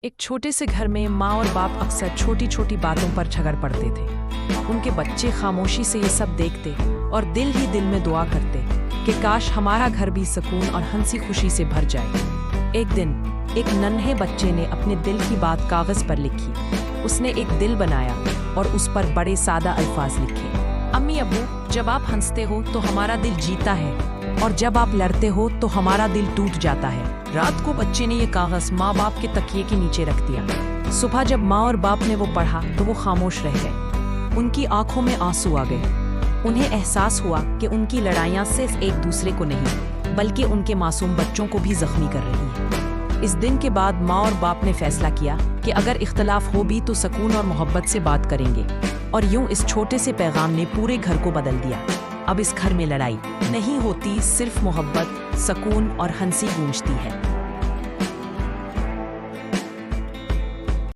एक छोटे से घर में माँ और बाप अक्सर छोटी छोटी बातों पर झगड़ पड़ते थे। उनके बच्चे खामोशी से ये सब देखते और दिल ही दिल में दुआ करते कि काश हमारा घर भी सुकून और हंसी खुशी से भर जाए। एक दिन एक नन्हे बच्चे ने अपने दिल की बात कागज पर लिखी। उसने एक दिल बनाया और उस पर बड़े सादा अल्फाज लिखे, अम्मी अब्बू, जब आप हंसते हो तो हमारा दिल जीता है और जब आप लड़ते हो तो हमारा दिल टूट जाता है। रात को बच्चे ने ये कागज माँ बाप के तकिए के नीचे रख दिया। सुबह जब माँ और बाप ने वो पढ़ा तो वो खामोश रह गए। उनकी आंखों में आंसू आ गए। उन्हें एहसास हुआ कि उनकी लड़ाइयाँ सिर्फ एक दूसरे को नहीं बल्कि उनके मासूम बच्चों को भी जख्मी कर रही है। इस दिन के बाद माँ और बाप ने फैसला किया कि अगर इख्तलाफ हो भी तो सुकून और मोहब्बत से बात करेंगे। और यूं इस छोटे से पैगाम ने पूरे घर को बदल दिया। अब इस घर में लड़ाई नहीं होती, सिर्फ मोहब्बत, सुकून और हंसी गूंजती है।